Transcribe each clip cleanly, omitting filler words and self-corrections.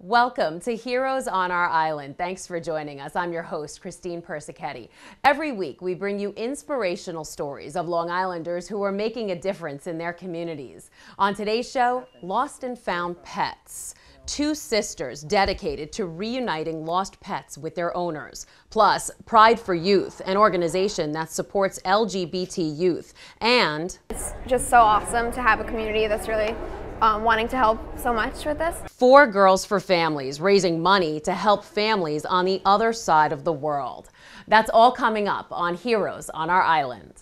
Welcome to Heroes on Our Island. Thanks for joining us. I'm your host, Christine Persichetti. Every week, we bring you inspirational stories of Long Islanders who are making a difference in their communities. On today's show, Lost and Found Pets. Two sisters dedicated to reuniting lost pets with their owners. Plus, Pride for Youth, an organization that supports LGBT youth. And it's just so awesome to have a community that's really wanting to help so much with this. 4 Girls for Families, raising money to help families on the other side of the world. That's all coming up on Heroes on Our Island.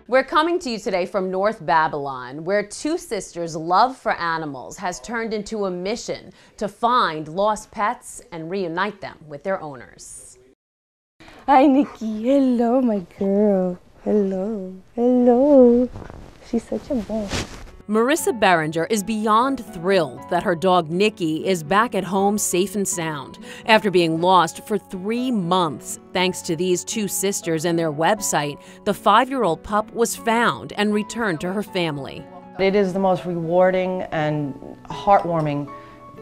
We're coming to you today from North Babylon, where 2 sisters' love for animals has turned into a mission to find lost pets and reunite them with their owners. Hi, Nikki. Hello, my girl. Hello. Hello. She's such a boss. Marissa Berenger is beyond thrilled that her dog Nikki is back at home safe and sound after being lost for 3 months. Thanks to these 2 sisters and their website, the 5-year-old pup was found and returned to her family. It is the most rewarding and heartwarming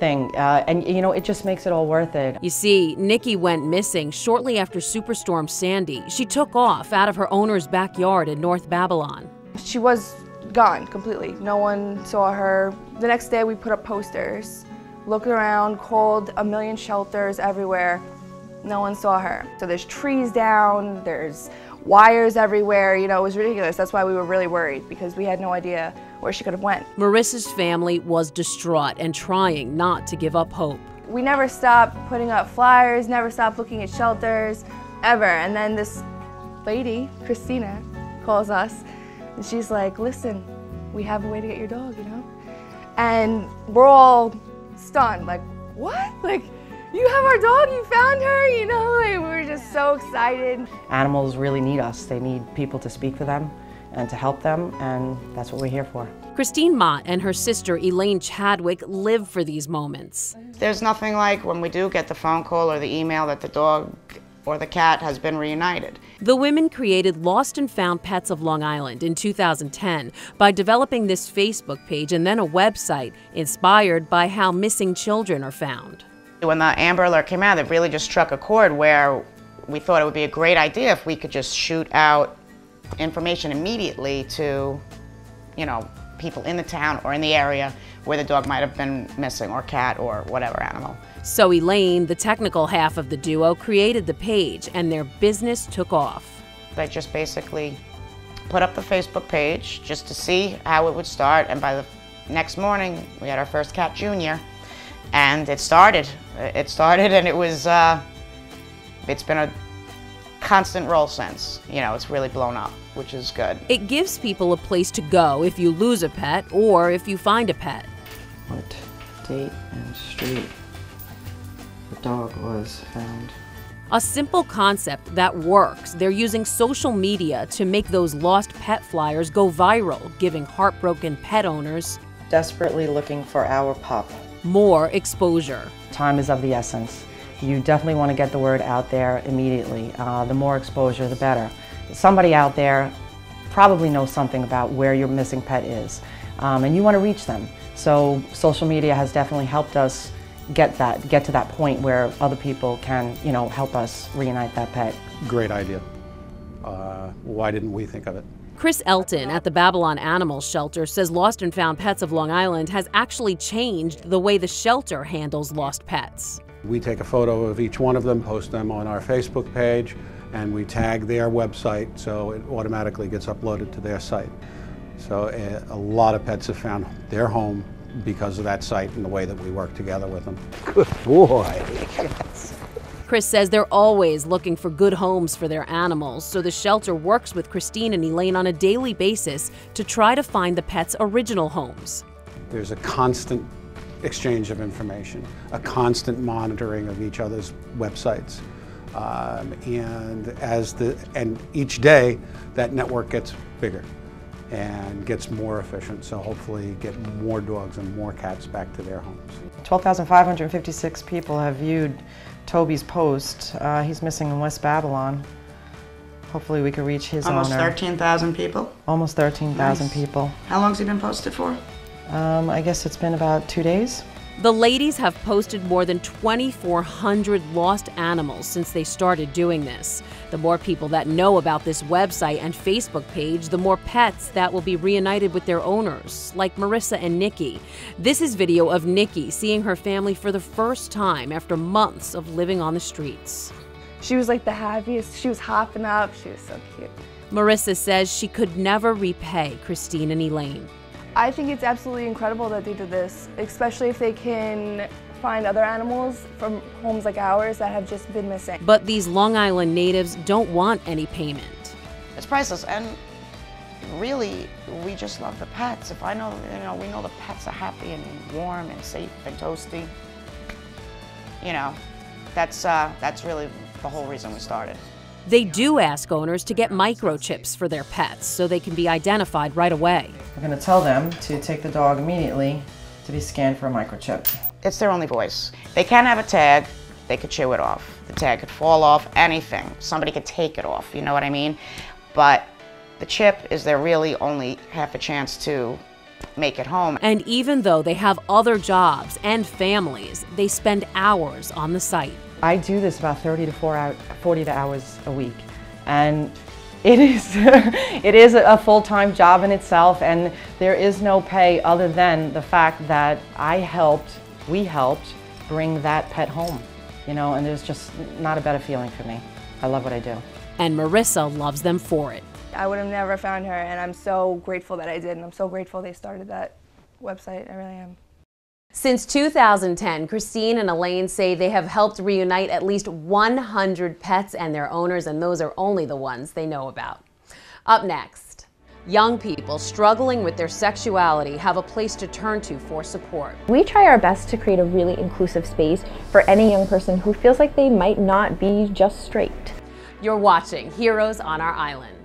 thing, and you know, it just makes it all worth it. You see, Nikki went missing shortly after Superstorm Sandy. She took off out of her owner's backyard in North Babylon. She was gone completely. No one saw her. The next day we put up posters, looked around, called a million shelters everywhere. No one saw her. So there's trees down, there's wires everywhere, you know, it was ridiculous. That's why we were really worried, because we had no idea where she could have went. Marissa's family was distraught and trying not to give up hope. We never stopped putting up flyers, never stopped looking at shelters, ever. And then this lady, Christina, calls us, and she's like, listen, we have a way to get your dog, you know? And we're all stunned, like, what? Like, you have our dog, you found her, you know? Like, we were just so excited. Animals really need us. They need people to speak for them and to help them, and that's what we're here for. Christine Mott and her sister Elaine Chadwick live for these moments. There's nothing like when we do get the phone call or the email that the dog or the cat has been reunited. The women created Lost and Found Pets of Long Island in 2010 by developing this Facebook page and then a website inspired by how missing children are found. When the Amber Alert came out, it really just struck a chord where we thought it would be a great idea if we could just shoot out information immediately to, you know, people in the town or in the area where the dog might have been missing, or cat, or whatever animal. So Elaine, the technical half of the duo, created the page and their business took off. They just basically put up the Facebook page just to see how it would start, and by the next morning we had our first cat, Junior, and it started. And it was, it's been a constant roll since. You know, it's really blown up, which is good. It gives people a place to go if you lose a pet or if you find a pet. What date and street the dog was found? A simple concept that works. They're using social media to make those lost pet flyers go viral, giving heartbroken pet owners Desperately looking for our pup. more exposure. Time is of the essence. You definitely want to get the word out there immediately. The more exposure, the better. Somebody out there probably knows something about where your missing pet is, and you want to reach them. So social media has definitely helped us get to that point where other people can, you know, help us reunite that pet. Great idea. Why didn't we think of it? Chris Elton at the Babylon Animal Shelter says Lost and Found Pets of Long Island has actually changed the way the shelter handles lost pets. We take a photo of each one of them, post them on our Facebook page, and we tag their website so it automatically gets uploaded to their site. So a lot of pets have found their home because of that site and the way that we work together with them. Good boy. Yes. Chris says they're always looking for good homes for their animals, so the shelter works with Christine and Elaine on a daily basis to try to find the pets' original homes. There's a constant exchange of information, a constant monitoring of each other's websites. And each day that network gets bigger and gets more efficient, so hopefully get more dogs and more cats back to their homes. 12,556 people have viewed Toby's post. He's missing in West Babylon. Hopefully we can reach his Almost owner. 13,000 people. Almost 13,000 Nice. people. How long's he been posted for? I guess it's been about 2 days. The ladies have posted more than 2,400 lost animals since they started doing this. The more people that know about this website and Facebook page, the more pets that will be reunited with their owners, like Marissa and Nikki. This is video of Nikki seeing her family for the first time after months of living on the streets. She was like the happiest. She was hopping up. She was so cute. Marissa says she could never repay Christine and Elaine. I think it's absolutely incredible that they did this, especially if they can find other animals from homes like ours that have just been missing. But these Long Island natives don't want any payment. It's priceless, and really, we just love the pets. If I know, we know the pets are happy and warm and safe and toasty. That's really the whole reason we started. They do ask owners to get microchips for their pets so they can be identified right away. We're going to tell them to take the dog immediately to be scanned for a microchip. It's their only voice. They can have a tag, they could chew it off. The tag could fall off, anything. Somebody could take it off, you know what I mean? But the chip is their really only half a chance to make it home. And even though they have other jobs and families, they spend hours on the site. I do this about 40 hours a week, and it is it is a full-time job in itself, and there is no pay other than the fact that we helped bring that pet home, and there's just not a better feeling for me. I love what I do. And Marissa loves them for it. I would have never found her, and I'm so grateful that I did, and I'm so grateful they started that website. I really am. Since 2010, Christine and Elaine say they have helped reunite at least 100 pets and their owners, and those are only the ones they know about. Up next, young people struggling with their sexuality have a place to turn to for support. We try our best to create a really inclusive space for any young person who feels like they might not be just straight. You're watching Heroes on Our Island.